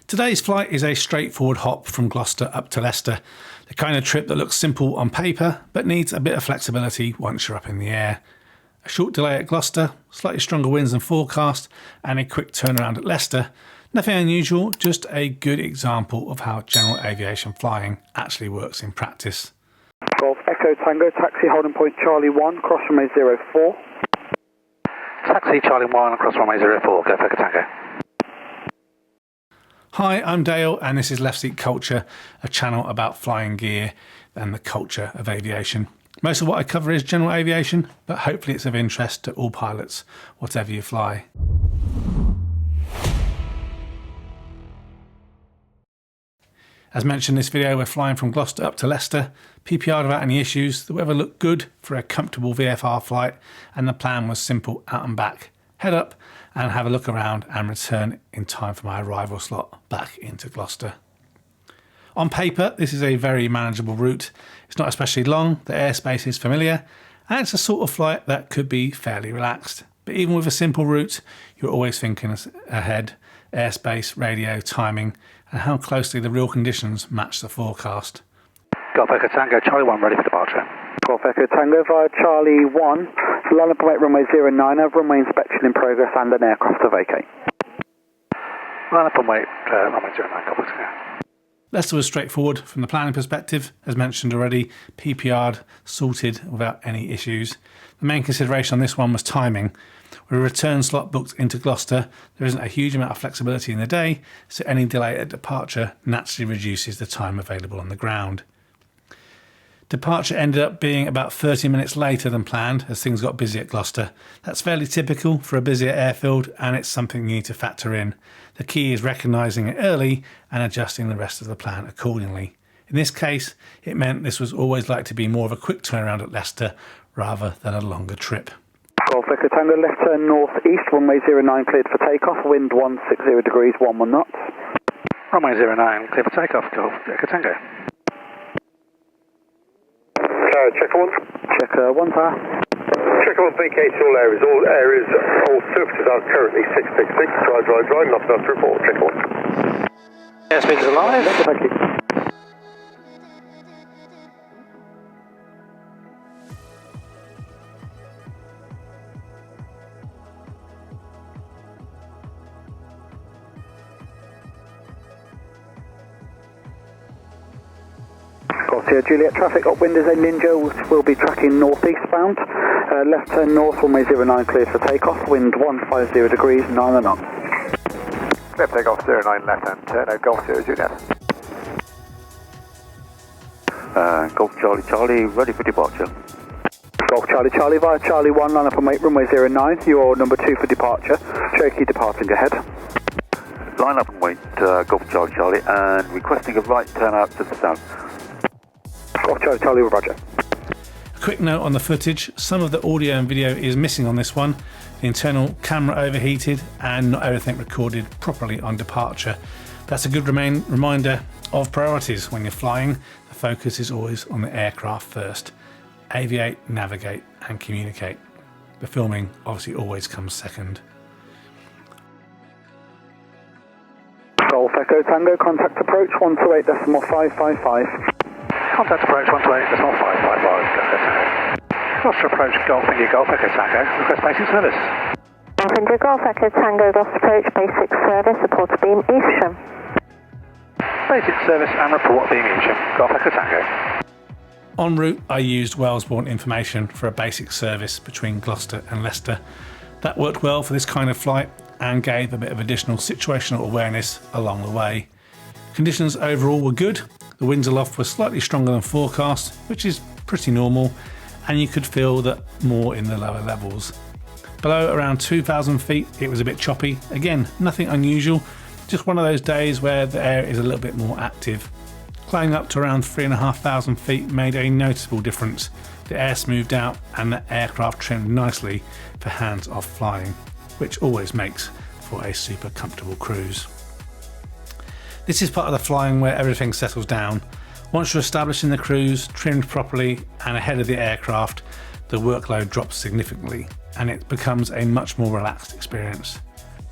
Today's flight is a straightforward hop from Gloucester up to Leicester, the kind of trip that looks simple on paper but needs a bit of flexibility once you're up in the air. A short delay at Gloucester, slightly stronger winds than forecast, and a quick turnaround at Leicester. Nothing unusual, just a good example of how general aviation flying actually works in practice. Golf Echo Tango, taxi holding point Charlie 1, cross runway 04. Taxi Charlie 1, cross runway 04, Golf Echo Tango. Hi, I'm Dale and this is Left Seat Culture, a channel about flying gear and the culture of aviation. Most of what I cover is general aviation, but hopefully it's of interest to all pilots, whatever you fly. As mentioned in this video, we're flying from Gloucester up to Leicester, PPR'd without any issues, the weather looked good for a comfortable VFR flight, and the plan was simple out and back. Head up and have a look around and return in time for my arrival slot back into Gloucester. On paper, this is a very manageable route. It's not especially long, the airspace is familiar, and it's a sort of flight that could be fairly relaxed. But even with a simple route, you're always thinking ahead, airspace, radio, timing, and how closely the real conditions match the forecast. Golf Echo Tango, Charlie 1 ready for departure. Golf Echo Tango via Charlie 1, line up and wait runway 09, over runway inspection in progress and an aircraft to vacate. Line up and wait, runway 09, Golf Echo Tango. Leicester was straightforward from the planning perspective, as mentioned already, PPR'd, sorted without any issues. The main consideration on this one was timing. With a return slot booked into Gloucester, there isn't a huge amount of flexibility in the day, so any delay at departure naturally reduces the time available on the ground. Departure ended up being about 30 minutes later than planned as things got busy at Gloucester. That's fairly typical for a busier airfield and it's something you need to factor in. The key is recognising it early and adjusting the rest of the plan accordingly. In this case, it meant this was always likely to be more of a quick turnaround at Leicester rather than a longer trip. Golf Echo Tango, left turn north-east, runway 09 cleared for takeoff, wind 160 degrees, 11 knots. Runway 09, clear for takeoff, Golf Echo Tango. Checker 1. Checker 1, sir. Checker 1, vacate all areas. All surfaces are currently 666. Dry, not enough to report. Checker 1. Airspeed is alive. Thank you. Gloucester, Juliet traffic upwind is a Ninja, which will be tracking northeast bound. Left turn north, runway 09 cleared for takeoff, wind 150 degrees, 9 knots. Clear for takeoff 09 left hand turn, Golf 0 Juliet. Golf Charlie, ready for departure. Golf Charlie via Charlie 1, line up and wait runway 09, you're number 2 for departure. Cherokee departing ahead. Line up and wait, Golf Charlie, and requesting a right turn out to the south. Golf Charlie, roger. A quick note on the footage, some of the audio and video is missing on this one. The internal camera overheated and not everything recorded properly on departure. That's a good reminder of priorities when you're flying. The focus is always on the aircraft first. Aviate, navigate and communicate. The filming obviously always comes second. Golf Echo Tango, contact approach 128.555. Contact approach 128.555. Gloucester approach Golf India Golf Echo Tango. Request basic service. Golf India Golf Echo Tango, Gloucester approach basic service, report beam Evesham. Basic service and report beam Evesham. Golf Echo Tango. En route, I used Wellesbourne Information for a basic service between Gloucester and Leicester. That worked well for this kind of flight and gave a bit of additional situational awareness along the way. Conditions overall were good. The winds aloft were slightly stronger than forecast, which is pretty normal, and you could feel that more in the lower levels. Below around 2,000 feet, it was a bit choppy. Again, nothing unusual, just one of those days where the air is a little bit more active. Climbing up to around 3,500 feet made a noticeable difference. The air smoothed out and the aircraft trimmed nicely for hands-off flying, which always makes for a super comfortable cruise. This is part of the flying where everything settles down. Once you're established in the cruise, trimmed properly and ahead of the aircraft, the workload drops significantly and it becomes a much more relaxed experience.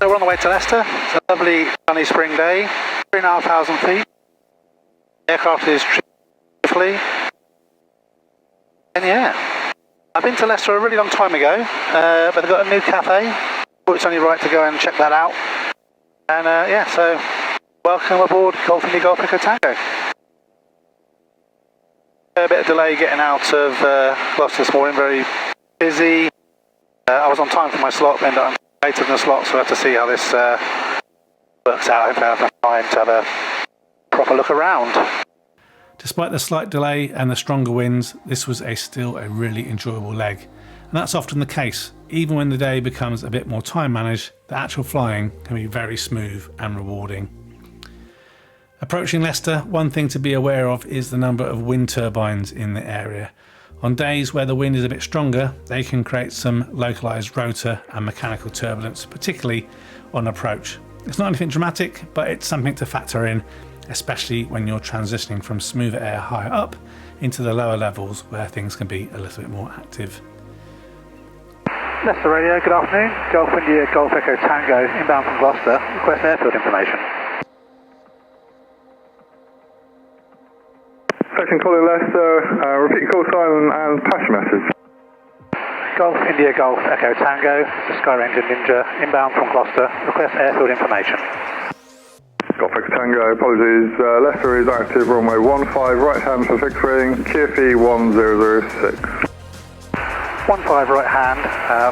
So we're on the way to Leicester. It's a lovely sunny spring day, 3,500 feet. The aircraft is beautifully. And yeah, I've been to Leicester a really long time ago, but they've got a new cafe. Thought it's only right to go and check that out. And yeah, so welcome aboard Golf India Golf Echo Tango. A bit of delay getting out of Gloucester this morning, very busy. I was on time for my slot, ended up later than the slot, so I have to see how this works out. Hopefully I have enough time to have a proper look around. Despite the slight delay and the stronger winds, this was still a really enjoyable leg. And that's often the case. Even when the day becomes a bit more time managed, the actual flying can be very smooth and rewarding. Approaching Leicester, one thing to be aware of is the number of wind turbines in the area. On days where the wind is a bit stronger, they can create some localised rotor and mechanical turbulence, particularly on approach. It's not anything dramatic, but it's something to factor in, especially when you're transitioning from smoother air higher up into the lower levels where things can be a little bit more active. Leicester Radio, good afternoon. Golf India Golf Echo Tango, inbound from Gloucester. Request airfield information. Section calling Leicester, repeat call sign and passenger message. Golf India Golf Echo Tango, it's a Sky Ranger Ninja, inbound from Gloucester. Request airfield information. Golf Echo Tango, apologies. Leicester is active, runway 15, right hand for fixed wing, QFE 1006. 15 right hand,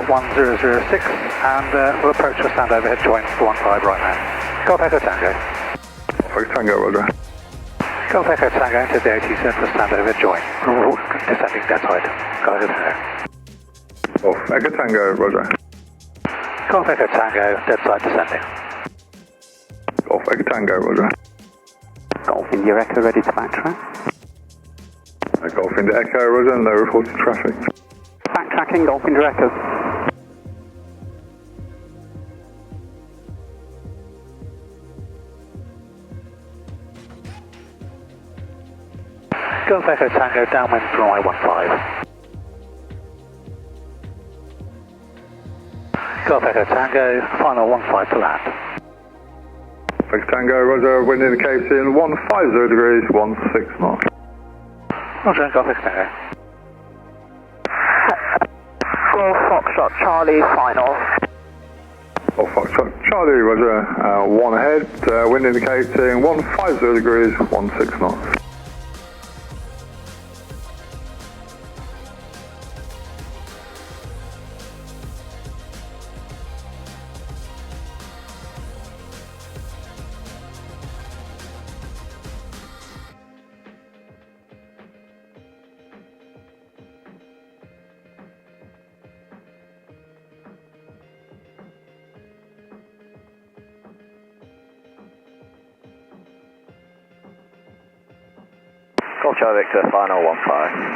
1006, and we'll approach the stand overhead joint for 15 right hand. Golf Echo Tango. Golf Echo Tango, roger. Golf Echo Tango into the AT centre stand overhead joint. Descending dead side. Golf Echo Tango. Golf Echo Tango, roger. Golf Echo Tango, dead side descending. Golf Echo Tango, roger. Golf India Echo ready to backtrack. Golf India Echo, roger, no reported traffic. Backtracking, Golf India Echo. Golf Echo Tango, downwind from runway 15. Golf Echo Tango, final 15 to land. Golf Echo Tango, roger, wind indicating 150 degrees, 16 knots. Roger, Golf Echo Tango. Golf Foxtrot Charlie, final. Golf Foxtrot Charlie, roger, one ahead, wind indicating 150 degrees, 16 knots. Golf Charlie Victor, final 15.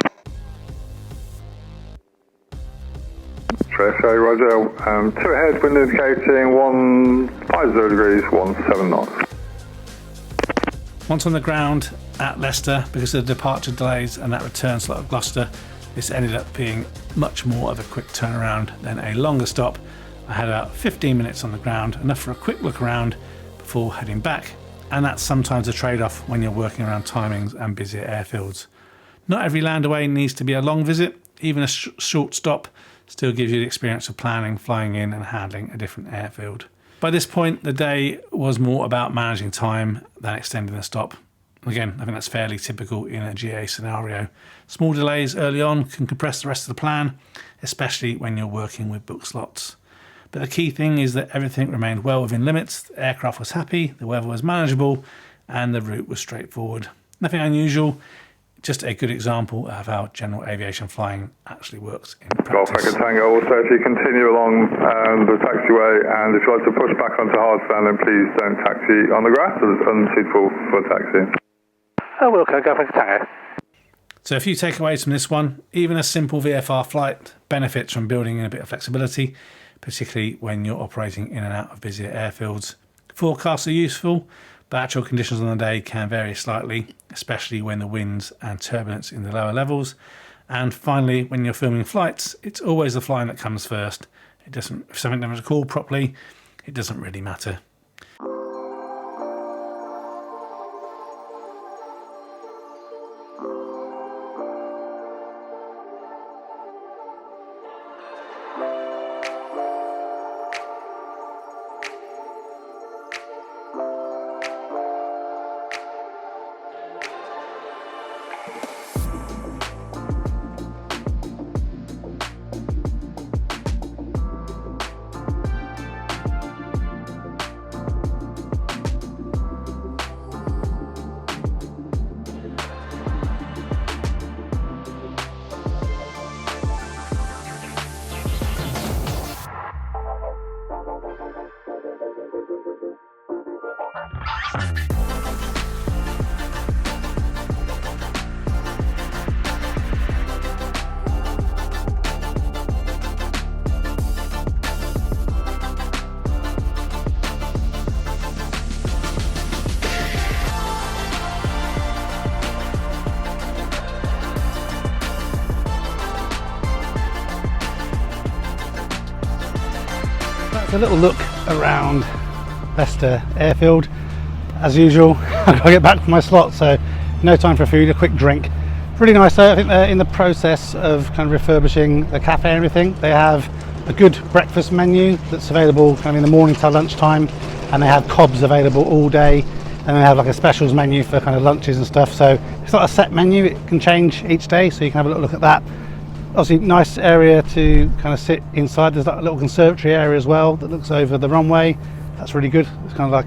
Tracer, roger, two ahead, wind indicating 150 degrees, 17 knots. Once on the ground at Leicester, because of the departure delays and that return slot at Gloucester, this ended up being much more of a quick turnaround than a longer stop. I had about 15 minutes on the ground, enough for a quick look around before heading back. And that's sometimes a trade-off when you're working around timings and busier airfields. Not every land away needs to be a long visit. Even a short stop still gives you the experience of planning, flying in and handling a different airfield. By this point, the day was more about managing time than extending the stop. Again, I think that's fairly typical in a GA scenario. Small delays early on can compress the rest of the plan, especially when you're working with book slots. But the key thing is that everything remained well within limits, the aircraft was happy, the weather was manageable, and the route was straightforward. Nothing unusual, just a good example of how general aviation flying actually works in Golf practice. Echo Tango, also if you continue along the taxiway and if you like to push back onto hard stand, then please don't taxi on the grass, as it's unsuitable for taxiing. Wilco, Golf Echo Tango. So a few takeaways from this one. Even a simple VFR flight benefits from building in a bit of flexibility, particularly when you're operating in and out of busier airfields. Forecasts are useful, but actual conditions on the day can vary slightly, especially when the winds and turbulence in the lower levels. And finally, when you're filming flights, it's always the flying that comes first. If something doesn't record properly, it doesn't really matter. A little look around Leicester airfield. As usual, I've got to get back to my slot, so no time for food, a quick drink. Really nice though. I think they're in the process of kind of refurbishing the cafe and everything. They have a good breakfast menu that's available kind of in the morning till lunchtime, and they have cobs available all day, and they have like a specials menu for kind of lunches and stuff. So it's not a set menu, it can change each day, so you can have a little look at that. Obviously nice area to kind of sit inside. There's like a little conservatory area as well that looks over the runway. That's really good. It's kind of like,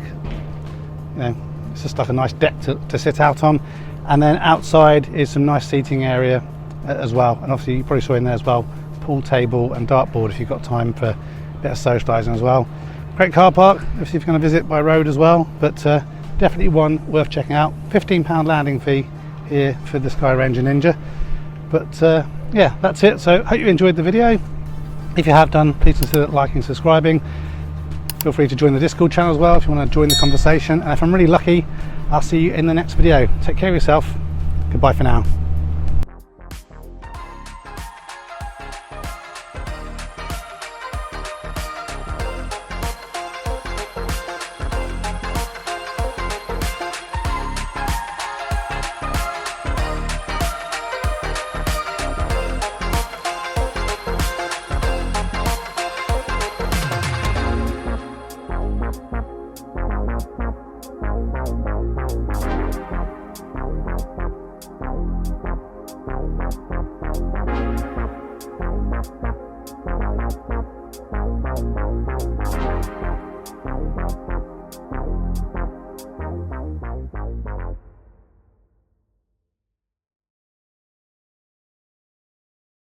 you know, it's just like a nice deck to sit out on. And then outside is some nice seating area as well. And obviously you probably saw in there as well, pool table and dartboard if you've got time for a bit of socialising as well. Great car park, if you're going to visit by road as well, but definitely one worth checking out. £15 landing fee here for the Sky Ranger Ninja. But yeah, that's it. So hope you enjoyed the video. If you have done, please consider liking and subscribing. Feel free to join the Discord channel as well if you want to join the conversation. And if I'm really lucky, I'll see you in the next video. Take care of yourself. Goodbye for now.